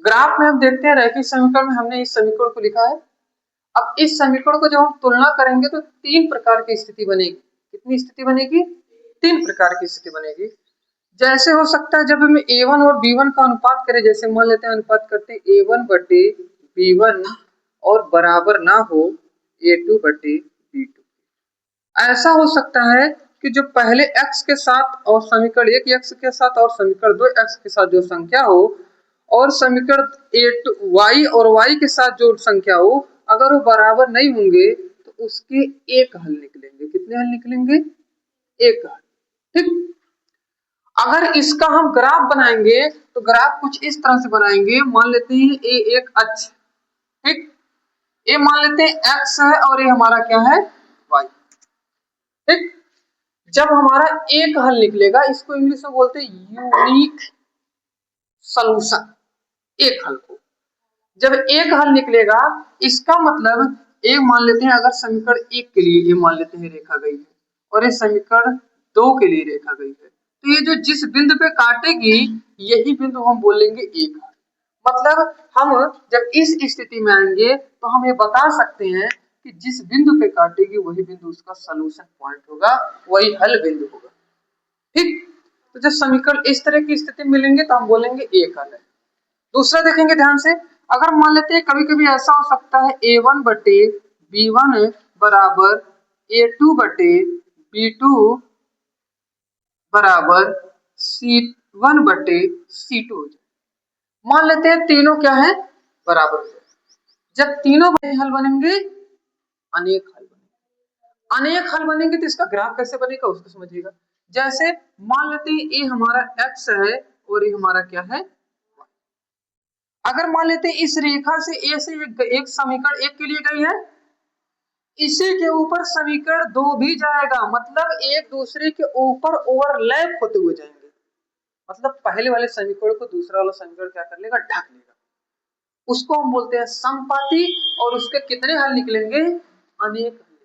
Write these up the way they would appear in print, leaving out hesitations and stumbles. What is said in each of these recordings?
Graph में हम देखते हैं रैखिक समीकरण में हमने इस समीकरण को लिखा है। अब इस समीकरण को जब हम तुलना करेंगे तो तीन प्रकार की स्थिति बनेगी। कितनी स्थिति बनेगी? तीन प्रकार की स्थिति बनेगी। जैसे हो सकता है जब हम a1 और b1 का अनुपात करें, जैसे मान लेते हैं अनुपात करते हैं a1 बटे b1 और बराबर ना हो a2 बटे b2। ऐसा हो सकता है कि जो पहले x के साथ और समीकरण 1 x के साथ और समीकरण 2 x के साथ जो संख्या हो और समीकरण a2 y और y के साथ जो संख्या हो, अगर वो बराबर नहीं होंगे तो उसके एक हल निकलेंगे। कितने हल निकलेंगे? एक हल। ठीक। अगर इसका हम ग्राफ बनाएंगे तो ग्राफ कुछ इस तरह से बनाएंगे। मान लेते हैं ये एक अक्ष, ठीक, ये मान लेते हैं x है और ये हमारा क्या है? y। ठीक। जब हमारा एक हल निकलेगा, इसको इंग्लिश में बोलते हैं यूनिक सॉल्यूशन। एक हल को जब एक हल निकलेगा, इसका मतलब एक मान लेते हैं अगर समीकरण 1 के लिए ये मान लेते हैं रेखा गई है और ये समीकरण 2 के लिए रेखा गई है, तो ये जो जिस बिंदु पे काटेगी यही बिंदु हम बोलेंगे एक हल। मतलब हम जब इस स्थिति में आएंगे तो हम ये बता सकते हैं कि जिस बिंदु पे काटेगी वही बिंदु उसका सॉल्यूशन पॉइंट होगा, वही हल बिंदु होगा। ठीक। तो जब समीकरण इस तरह की स्थिति मिलेंगे तो हम बोलेंगे एक हल है। दूसरा देखेंगे ध्यान से, अगर मान लेते हैं कभी कभी ऐसा हो सकता है a1 बटे b1 बराबर a2 बटे b2 बराबर c1 बटे c2 हो जाए। मान लेते हैं तीनों क्या है? बराबर हो जाए। जब तीनों हल बनेंगे अनेक हल बनेंगे। अनेक हल बनेंगे तो इसका ग्राफ कैसे बनेगा उसको समझिएगा। जैसे मान लेते हैं ये हमारा x है और ये हमारा क्या है? अगर मान लेते हैं इस रेखा से ए से एक समीकरण 1 के लिए गई है, इसी के ऊपर समीकरण 2 भी जाएगा, मतलब एक दूसरे के ऊपर ओवरलैप होते हुए जाएंगे। मतलब पहले वाले समीकरण को दूसरा वाला समीकरण क्या कर लेगा? ढक लेगा। उसको हम बोलते हैं समपाती और उसके कितने हल निकलेंगे? अनेक हल।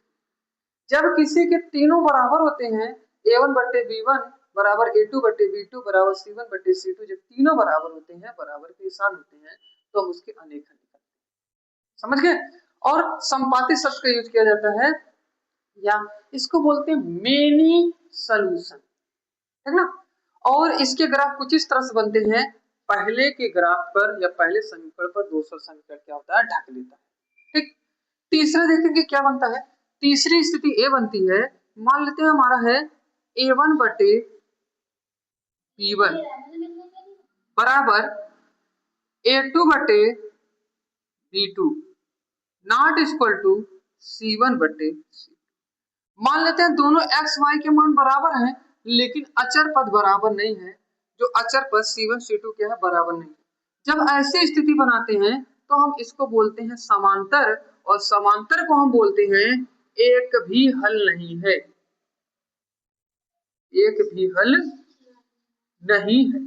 जब किसी के तीनों बराबर होते हैं, a1 बटे b1 बराबर a2 बटे b2 बराबर c1 बटे c2, जब तीनों बराबर होते हैं, बराबर के निशान होते हैं, तो हम उसके अनेक हल निकालते हैं। समझ गए? और संपाती शब्द का यूज किया जाता है या इसको बोलते हैं मेनी सॉल्यूशन, है ना। और इसके ग्राफ कुछ इस तरह से बनते हैं। पहले के ग्राफ पर या पहले समीकरण पर दूसरा समीकरण क्या होता है? ढक लेता है। ठीक। तीसरा देखेंगे क्या बनता है। तीसरी स्थिति ए बनती है, मान लेते हैं हमारा है a1 बटे b1 बराबर a2 बटे b2 not equal to c1 बटे c। मान लेते हैं दोनों x y के मान बराबर हैं, लेकिन अचर पद बराबर नहीं है। जो अचर पद c1 c2 क्या है? बराबर नहीं है। जब ऐसी स्थिति बनाते हैं तो हम इसको बोलते हैं समांतर, और समांतर को हम बोलते हैं एक भी हल नहीं है। एक भी हल नहीं है।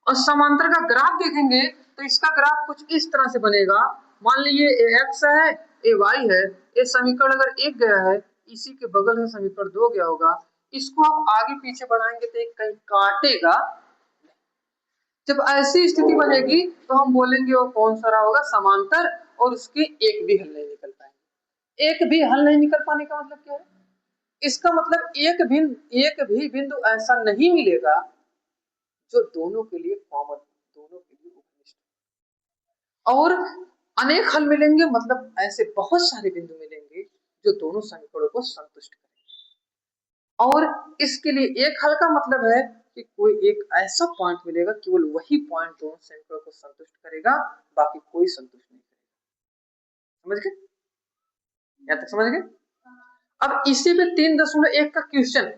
और समांतर का ग्राफ देखेंगे तो इसका ग्राफ कुछ इस तरह से बनेगा। मान लीजिए ये x है, ये y है, ये समीकरण अगर एक गया है, इसी के बगल में समीकरण 2 गया होगा। इसको आप आगे पीछे बढ़ाएंगे तो एक कहीं काटेगा। जब ऐसी स्थिति बनेगी तो हम बोलेंगे वो कौन सा रहा होगा? समांतर, और उसके एक भी हल नहीं निकल पाएंगे। एक भी हल नहीं निकल पाने का मतलब क्या है? इसका मतलब एक भी बिंदु ऐसा नहीं मिलेगा जो दोनों के लिए कॉमन, दोनों के लिए उपनिष्ठ। और अनेक हल मिलेंगे, मतलब ऐसे बहुत सारे बिंदु मिलेंगे जो दोनों समीकरणों को संतुष्ट करेंगे। और इसके लिए एक हल का मतलब है कि कोई एक ऐसा पॉइंट मिलेगा, केवल वही पॉइंट दोनों समीकरणों को संतुष्ट करेगा, बाकी कोई संतुष्ट नहीं करेगा। समझ गए? यहां तक समझ गए? अब इसी पे 3.1 का क्वेश्चन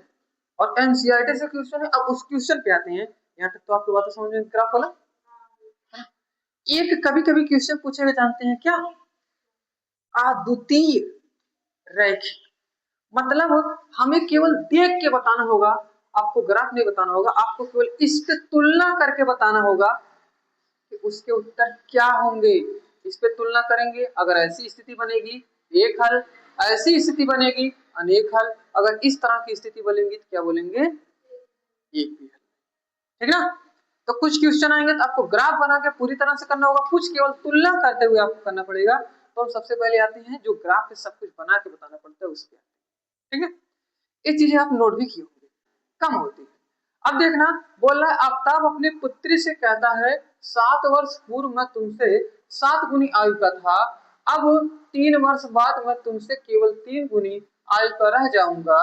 और एनसीईआरटी से क्वेश्चन है। अब उस क्वेश्चन पे आते हैं। यहाँ तक तो आपको बात समझ में ग्राफ वाला। एक कभी कभी क्वेश्चन पूछेगा, जानते हैं क्या? अद्वितीय रैखिक। मतलब हमें केवल देख के बताना होगा, आपको ग्राफ नहीं बताना होगा, आपको केवल इस पे तुलना करके बताना होगा कि उसके उत्तर क्या होंगे। इस पे तुलना करेंगे, अगर ऐसी स्थिति बनेगी एक हल, ऐसी स्थिति बनेगी अनेक हल, अगर इस तरह की स्थिति बनेगी तो क्या बोलेंगे? एक भी हल। ठीक ना। तो कुछ क्वेश्चन आएंगे तो आपको ग्राफ बना के पूरी तरह से करना होगा, कुछ केवल तुलना करते हुए आपको करना पड़ेगा। तो हम सबसे पहले आते हैं जो ग्राफ पे सब कुछ बना के बताना पड़ता है उसके, ठीक है। ये चीजें आप नोट भी किए होंगे, कम होती है। अब देखना, बोल रहा है आफ्ताब अपनी पुत्री से कहता है 7 वर्ष पूर्व मैं तुमसे 7 गुनी आयु का था, अब 3 वर्ष बाद मैं तुमसे केवल 3 गुनी आयु का रह जाऊंगा।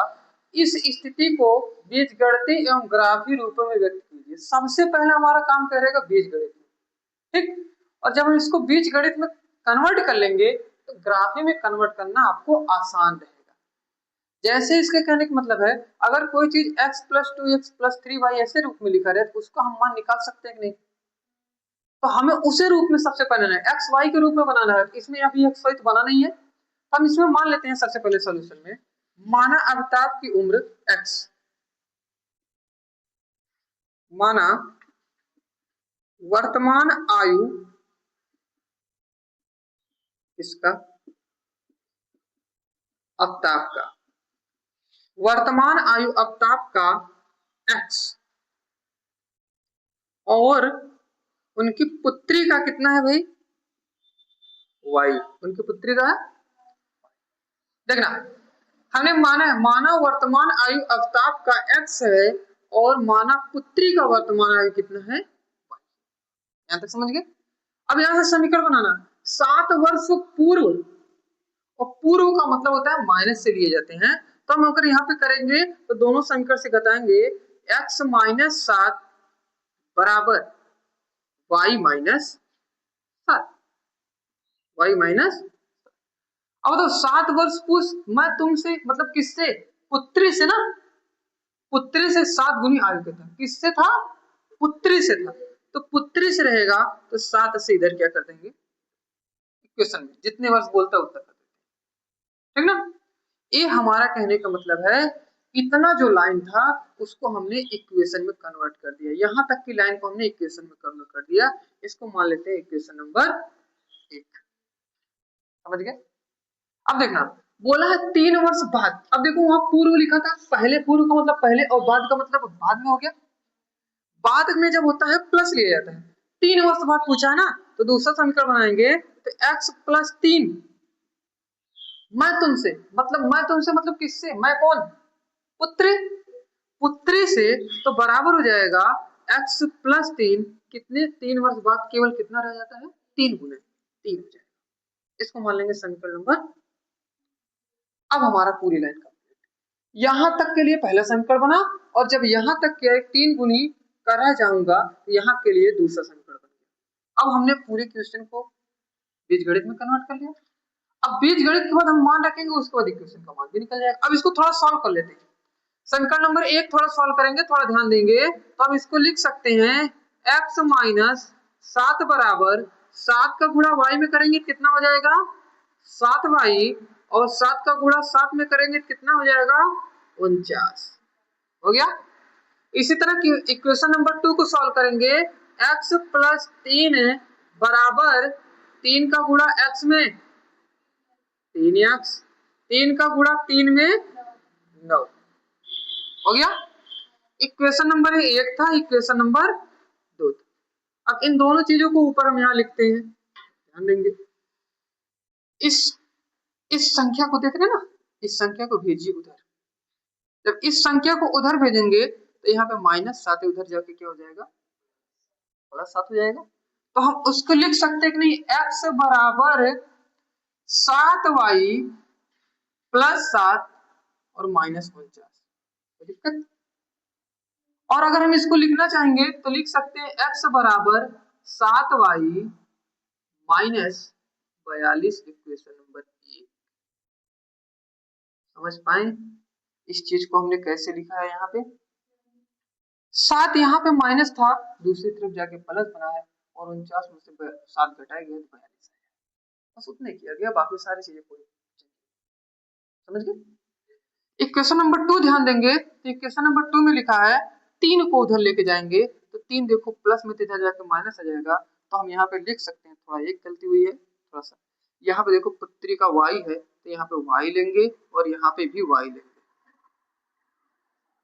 इस स्थिति को बीजगणितीय एवं ग्राफी रूपों में व्यक्त कीजिए। सबसे पहले हमारा काम करेगा बीजगणित, ठीक। और जब हम इसको बीजगणित में कन्वर्ट कर लेंगे तो ग्राफी में कन्वर्ट करना आपको आसान रहेगा। जैसे इसके कहने का मतलब है, अगर कोई चीज x + 2x + 3y ऐसे रूप में लिखा रहे तो उसको हम मान निकाल सकते हैं कि नहीं, तो हमें उसे रूप में सबसे पहले बनाना है, x y के रूप में बनाना है। इसमें अभी x y तो बना नहीं है, तो हम इसमें मान लेते हैं सबसे पहले सॉल्यूशन में, माना आफ्ताब की उम्र x, माना वर्तमान आयु इसका आफ्ताब का, वर्तमान आयु आफ्ताब का x, और उनकी पुत्री का कितना है भाई, y, उनकी पुत्री का है। देखना, हमने माना है, माना वर्तमान आयु आफ्ताब का x है और माना पुत्री का वर्तमान आयु कितना है, यहां तक समझ गए। अब यहां से समीकरण बनाना, 7 वर्ष पूर्व, और पूर्व का मतलब होता है माइनस से लिए जाते हैं, तो हम अगर यहाँ पे करेंगे तो दोनों समीकरण से घटाएंगे, x - 7 बराबर y - 7, y - अब तो 7 वर्ष पूर्व मैं तुमसे मतलब किससे, पुत्री से ना, पुत्री से 7 गुनी आयु का था, किससे था, पुत्री से था। तो पुत्री से रहेगा तो 7 से इधर क्या कर देंगे, इक्वेशन में जितने वर्ष बोलता है उतना कर देंगे, ठीक ना। ये हमारा कहने का मतलब है, इतना जो लाइन था उसको हमने इक्वेशन में कन्वर्ट कर दिया, यहां तक की लाइन को हमने इक्वेशन में कन्वर्ट कर दिया। इसको मान लेते हैं इक्वेशन नंबर 1, समझ गए। अब देखना, बोला है 3 वर्ष बाद, अब देखो वहां पूर्व लिखा था, पहले पूर्व का मतलब पहले और बाद का मतलब बाद में हो गया। बाद में जब होता है प्लस लिया जाता है, 3 वर्ष बाद पूछा है ना, तो दूसरा समीकरण बनाएंगे तो x + 3, मैं तुमसे मतलब किससे, मैं कौन, पुत्री, पुत्री से, तो बराबर हो जाएगा x + 3, कितने 3 वर्ष बाद केवल कितना रह जाता है, 3 गुना 3 हो जाएगा। इसको मान लेंगे समीकरण नंबर। अब हमारा पूरी लाइन का यहां तक के लिए पहला समीकरण बना, और जब यहां तक के 3 गुनी कर रह जाऊंगा तो यहां के लिए दूसरा समीकरण बन गया। अब हमने पूरे क्वेश्चन को बीजगणित में कन्वर्ट कर लिया। अब बीजगणित के बाद हम मान रखेंगे, उसके बाद इक्वेशन का मान भी निकल जाएगा। अब इसको थोड़ा सॉल्व कर लेते हैं, समीकरण नंबर 1 थोड़ा सॉल्व करेंगे, थोड़ा ध्यान देंगे तो हम इसको लिख सकते हैं, x - 7 बराबर 7 का गुणा y में करेंगे कितना हो जाएगा, 7y, और 7 का गुणा 7 में करेंगे कितना हो जाएगा, 49 हो गया। इसी तरह की इक्वेशन नंबर 2 को सॉल्व करेंगे, x + 3 बराबर 3 का गुणा x में 3x, 3 का गुणा 3 में 9 हो गया। इक्वेशन नंबर 1 था, इक्वेशन नंबर 2 था। अब इन दोनों चीजों को ऊपर हम यहाँ लिखते हैं, ध्यान देंगे, इस संख्या को देख रहे हैं ना, इस संख्या को भेजिए उधर। जब इस संख्या को उधर भेजेंगे तो यहाँ पे -7 है, उधर जाके क्या हो जाएगा, +7 हो जाएगा। तो हम उसको लिख सकते हैं कि नहीं, x बराबर 7y + 7 और -49, दिक्कत। और अगर हम इसको लिखना चाहेंगे तो लिख सकते हैं x बराबर 7y - 42, इक्वेशन नंबर 1। समझ पाए इस चीज को हमने कैसे लिखा है, यहाँ पे 7 यहाँ पे माइनस था, दूसरी तरफ जाके प्लस बना है, और 49 में से 7 घटाया गया तो 42 है, बस उतने किया गया, बाकी सारी चीजें कोई समझ गए। इक्वेशन नंबर 2 ध्यान देंगे तो इक्वेशन नंबर 2 में लिखा है, 3 को उधर लेके जाएंगे तो 3 देखो प्लस में इधर जाके माइनस आ जाएगा, तो हम यहाँ पे लिख सकते हैं, थोड़ा एक गलती हुई है थोड़ा सा, यहाँ पे देखो पुत्री का y है तो यहाँ पे y लेंगे और यहाँ पे भी y लेंगे,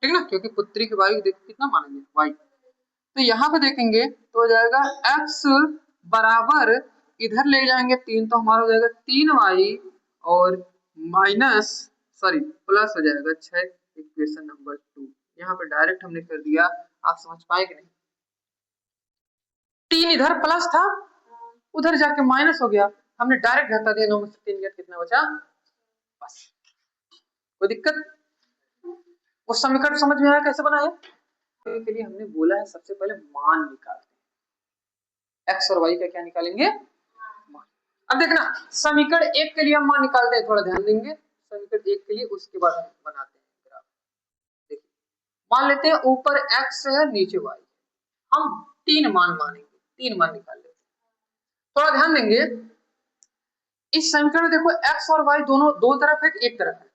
ठीक ना, क्योंकि पुत्री की y देखो कितना मानेंगे y, तो यहाँ पे देखेंगे तो हो जाएगा x बराबर, इधर ले जाएंगे 3 तो हमारा हो जाएगा 3y और माइनस सॉरी प्लस हो जाएगा 6, इक्वेशन नंबर 2। यहाँ पे डायरेक्ट हमने कर दिया, आप समझ पाए कि नहीं? 3 इधर प्लस था, उधर जाके माइनस हो गया, हमने डायरेक्ट घटा दिया, 9 में से 3 गया, कितना बचा? बस। कोई दिक्कत? उस समीकरण समझ में आया कैसे बनाया? के लिए हमने बोला है सबसे पहले मान निकालते हैं, x और y का क्या निकालेंगे? मान। अब देखना समीकरण 1 के लिए हम मान निकालते हैं, थोड़ा ध्यान देंगे समीकरण 1 के लिए, उसके बाद हम बनाते हैं ग्राफ। देखिए मान लेते हैं ऊपर x है नीचे y, हम 3 मान मानेंगे, 3 मान निकाल लेते हैं। थोड़ा ध्यान देंगे इस समीकरण में, देखो x और y दोनों दो तरफ है, एक तरफ है?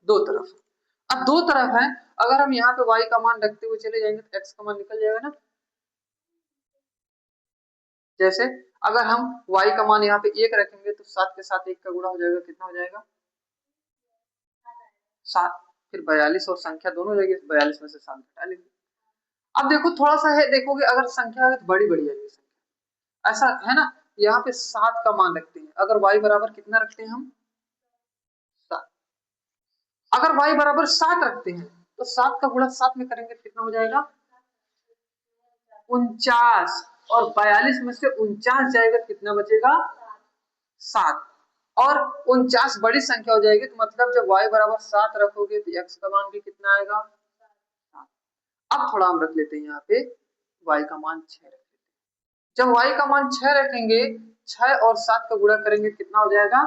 दो तरफ। अब दो तरफ है, अगर हम यहाँ पे y का मान रखते हुए चले जाएंगे तो x का मान निकल जाएगा ना। जैसे अगर हम y का मान यहाँ पे 1 रखेंगे तो 7 के साथ 1 का गुणा हो जाएगा, कितना हो जाएगा? 7। फिर 42 और संख्या दोनों हो जाएगी, 42 में से 7 घटा लेंगे। अब देखो थोड़ा सा है, देखोगे अगर संख्या है तो बड़ी बड़ी आएगी संख्या, ऐसा है ना। यहाँ पे 7 का मान रखते हैं, अगर y बराबर कितना रखते हैं हम? 7। अगर y बराबर 7 रखते हैं तो 7 का गुणा 7 में करेंगे कितना हो जाएगा? 49, और 42 में से 49 जाएगा, कितना बचेगा? 7। और 49 बड़ी संख्या हो जाएगी, तो मतलब जब y बराबर 7 रखोगे तो x का मान भी कितना आएगा? 7। अब थोड़ा हम रख लेते हैं यहाँ पे y का मान 6 रख लेते हैं। जब y का मान 6 रखेंगे, 6 और 7 का गुणा करेंगे कितना हो जाएगा?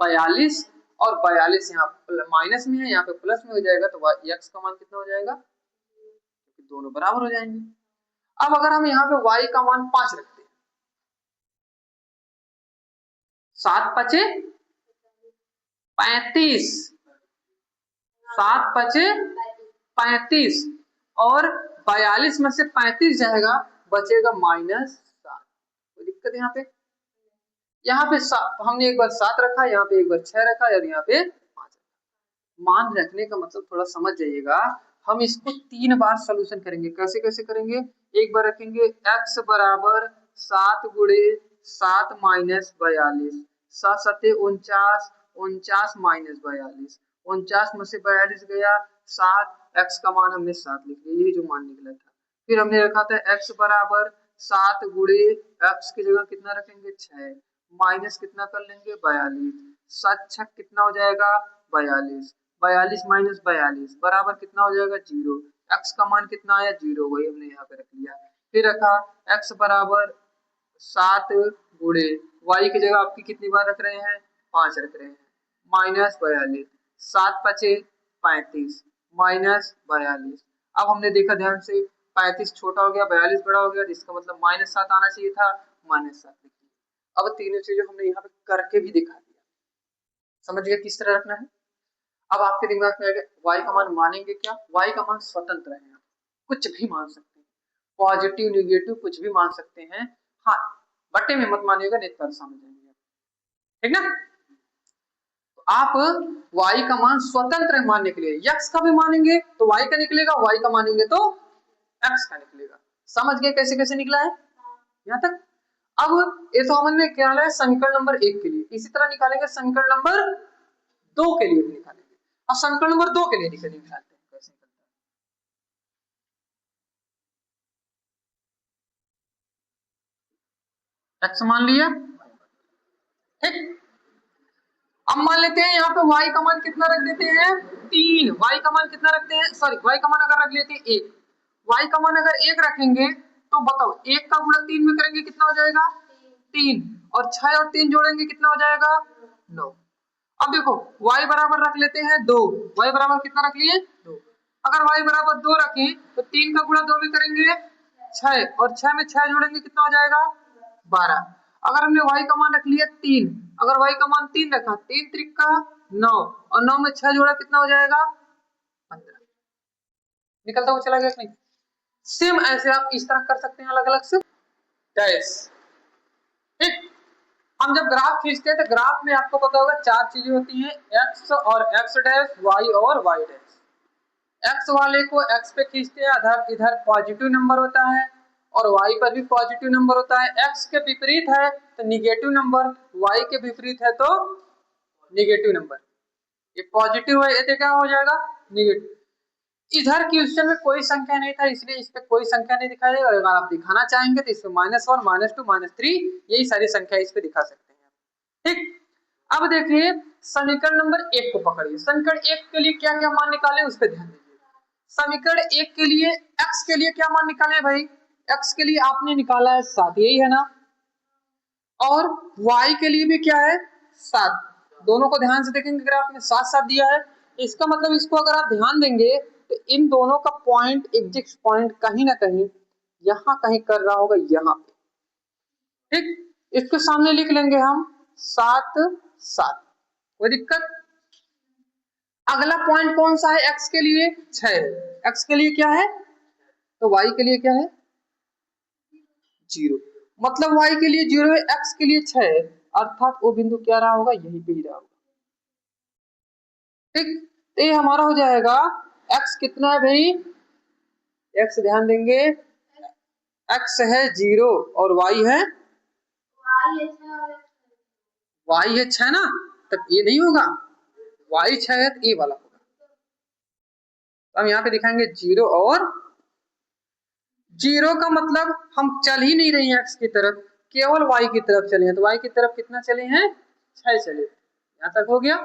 42, और 42 यहाँ माइनस में है, यहाँ पे प्लस में हो जाएगा, तो x का मान कितना हो जाएगा? दोनों बराबर हो जाएंगे। अब अगर हम यहाँ पे y का मान 5 रखते हैं, 7 पचे 35, 7 पचे 35, और 42 में से 35 जाएगा, बचेगा -7। कोई दिक्कत यहाँ पे? हमने एक बार 7 रखा, यहाँ पे एक बार 6 रखा, और यहाँ पे 5 रखा। मान रखने का मतलब थोड़ा समझ जाइएगा, हम इसको 3 बार सोल्यूशन करेंगे। कैसे कैसे करेंगे? एक बार रखेंगे x बराबर 7 गुणे 7 माइनस 42, 7 सत्ते 49, 49 माइनस 42, 49 में से 42 गया 7, x का मान हमने 7 लिख लिया, यही जो मान निकला था। फिर हमने रखा था x बराबर 7 गुणे x की जगह कितना रखेंगे? 6, माइनस कितना कर लेंगे? 42, 7 छक कितना हो जाएगा? 42, 42 माइनस 42 बराबर कितना हो जाएगा? 0। x का मान कितना आया? 0, वही हमने यहाँ पे रख लिया। फिर रखा x बराबर 7 गुणे y की जगह आपकी कितनी बार रख रहे हैं? 5 रख रहे हैं, माइनस 42, 7 पचे 35, माइनस 42। अब हमने देखा ध्यान से 35 छोटा हो गया, 42 बड़ा हो गया, इसका मतलब -7 आना चाहिए था, -7 लिख दिया। अब तीनों चीजें हमने यहाँ पे करके भी दिखा दिया। समझ गए किस तरह रखना है? अब आपके दिमाग में आ गया y का मान मानेंगे क्या? y का मान स्वतंत्र है, कुछ भी मान सकते हैं, पॉजिटिव नेगेटिव कुछ भी मान सकते हैं। हाँ बट्टे में मत मानिएगा, नहीं तो समझ जाएंगे, ठीक ना। तो आप y का मान स्वतंत्र मानने के लिए x का भी मानेंगे तो y का निकलेगा, y का मानेंगे तो x का निकलेगा। समझ गए कैसे कैसे निकला है यहाँ तक? अब ये तो हमने क्या है समीकरण नंबर 1 के लिए, इसी तरह निकालेंगे समीकरण नंबर 2 के लिए भी निकालेंगे। अब समीकरण नंबर 2 के लिए निकालते हैं कैसे निकलता है। x मान लिया, ठीक। अब मान लेते हैं यहाँ पे y का मान कितना रख देते हैं? 3। y का मान कितना रखते हैं? सॉरी y का मान अगर रख लेते हैं 1, y का मान अगर 1 रखेंगे तो बताओ 1 का गुणा 3 में करेंगे कितना हो जाएगा? 3, और 6 और 3 जोड़ेंगे कितना हो जाएगा? 9। अब देखो y बराबर रख लेते हैं 2, y बराबर कितना रख लिए? 2। अगर y बराबर 2 रखें तो 3 का गुणा 2 में करेंगे 6, और 6 में 6 जोड़ेंगे कितना हो जाएगा? 12। अगर हमने y का मान रख लिया 3, अगर y का मान 3 रखा, 3 त्रिका 9, और 9 में 6 जोड़ा कितना हो जाएगा? 15। निकलता हुआ चला गया कि नहीं? सेम ऐसे आप इस तरह कर सकते हैं अलग अलग से डैश, ठीक। हम जब ग्राफ खींचते हैं तो ग्राफ में आपको पता होगा 4 चीजें होती हैं, x और x डैश, y और y डैश। एक्स वाले को एक्स पे खींचते हैं, इधर इधर पॉजिटिव नंबर होता है और वाई पर भी पॉजिटिव नंबर होता है। एक्स के विपरीत है तो निगेटिव नंबर, वाई के विपरीत है तो निगेटिव नंबर। ये पॉजिटिव है, ये क्या हो जाएगा निगेटिव। इधर क्वेश्चन में कोई संख्या नहीं था इसलिए इस पे कोई संख्या नहीं दिखाई देगा। अगर आप दिखाना चाहेंगे तो इसमें -1 -2 -3 यही सारी संख्या इस पे दिखा सकते हैं। ठीक, अब देखिए समीकरण नंबर 1 को पकड़िए। समीकरण 1 के लिए क्या क्या मान निकाले उस पर ध्यान दीजिए। समीकरण 1 के लिए x के लिए क्या मान निकाले भाई? x के लिए आपने निकाला है 7, यही है ना, और y के लिए भी क्या है 7। दोनों को ध्यान से देखेंगे, अगर आपने 7 7 दिया है इसका मतलब इसको अगर आप ध्यान देंगे तो इन दोनों का पॉइंट एग्जिट पॉइंट कहीं ना कहीं यहां कहीं कर रहा होगा यहां पे। ठीक, इसके सामने लिख लेंगे हम 7 7, कोई दिक्कत। अगला पॉइंट कौन सा है x के लिए? 6। x के लिए क्या है तो y के लिए क्या है 0, मतलब y के लिए 0 है, x के लिए 6 है, अर्थात वो बिंदु क्या रहा होगा यहीं पे ही रहा होगा। ठीक, तो ये हमारा हो जाएगा x कितना है भाई? x ध्यान देंगे, x है 0 और y है y है 6 ना, तब ये नहीं होगा, y 6 है तो ये वाला होगा। तो हम यहाँ पे दिखाएंगे 0 और 0 का मतलब हम चल ही नहीं रहे हैं x की तरफ, केवल y की तरफ चले हैं, तो y की तरफ कितना चले हैं 6 चले। यहाँ तक हो गया।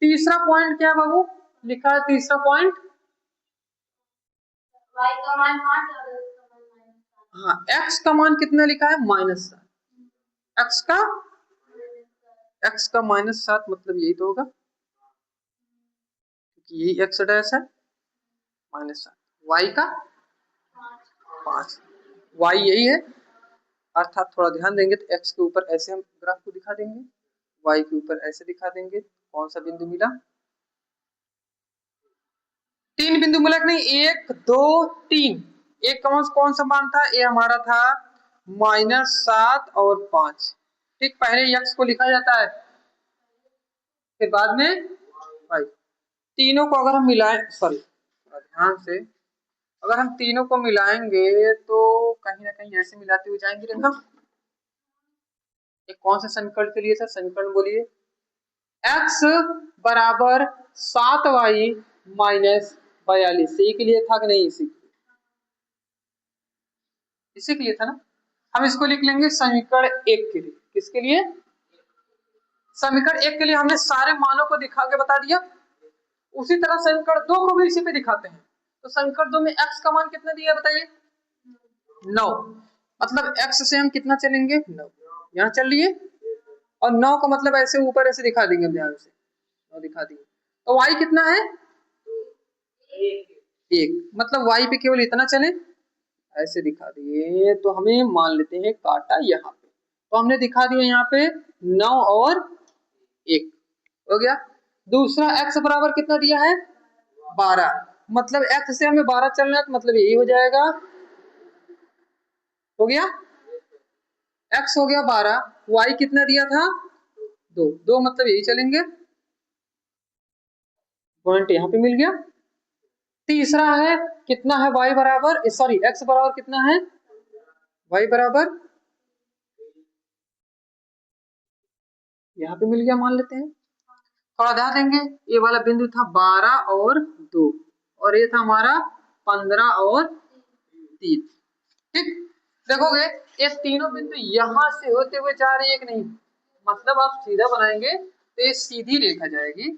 तीसरा पॉइंट क्या बाबू लिखा है? तीसरा पॉइंट y का मान 5, हाँ x का मान कितना लिखा है -7। x का -7 मतलब यही तो होगा, क्योंकि यही x डैश है -7। y का 5, y यही है, अर्थात थोड़ा ध्यान देंगे तो x के ऊपर ऐसे हम ग्राफ को दिखा देंगे, y के ऊपर ऐसे दिखा देंगे। कौन सा बिंदु मिला? 3 बिंदु मिला कि नहीं? 1 2 3। एक कौन सा मान था? ये हमारा था -7 और 5। ठीक, पहले x को लिखा जाता है फिर बाद में y। तीनों को अगर हम मिलाएं, सॉरी ध्यान से, अगर हम तीनों को मिलाएंगे तो कहीं ना कहीं ऐसे मिलाते हुए जाएंगे। देखो एक कौन सा समीकरण के लिए था? समीकरण बोलिए। x बराबर 7y -42 इसी के लिए था कि नहीं? इसी के लिए था ना। हम इसको लिख लेंगे समीकरण 1 के लिए। किसके लिए? समीकरण 1 के लिए हमने सारे मानों को दिखा के बता दिया। उसी तरह समीकरण 2 को भी इसी पे दिखाते हैं। तो समीकरण 2 में x का मान कितना दिया बताइए? 9। मतलब x से हम कितना चलेंगे? 9। यहाँ चल लिए, और 9 का मतलब ऐसे ऊपर ऐसे दिखा देंगे, ध्यान से 9 दिखा दिए। तो y कितना है? 1। मतलब y पे केवल इतना चले, ऐसे दिखा दिए, तो हमें मान लेते हैं काटा यहाँ पे। तो हमने दिखा दिया यहाँ पे 9 और 1 हो गया। दूसरा x बराबर कितना दिया है? 12। मतलब x से हमें 12 चलना है, तो मतलब यही हो जाएगा, हो गया x हो गया 12, y कितना दिया था 2 मतलब यही चलेंगे, पॉइंट यहाँ पे मिल गया। तीसरा है कितना है? y बराबर, सॉरी x बराबर कितना है? y बराबर यहाँ पे मिल गया, मान लेते हैं। थोड़ा ध्यान देंगे, ये वाला बिंदु था 12 और 2 और ये था हमारा 15 और 3। ठीक, देखोगे ये तीनों बिंदु यहां से होते हुए जा रहे हैं कि नहीं? मतलब आप सीधा बनाएंगे तो ये सीधी रेखा जाएगी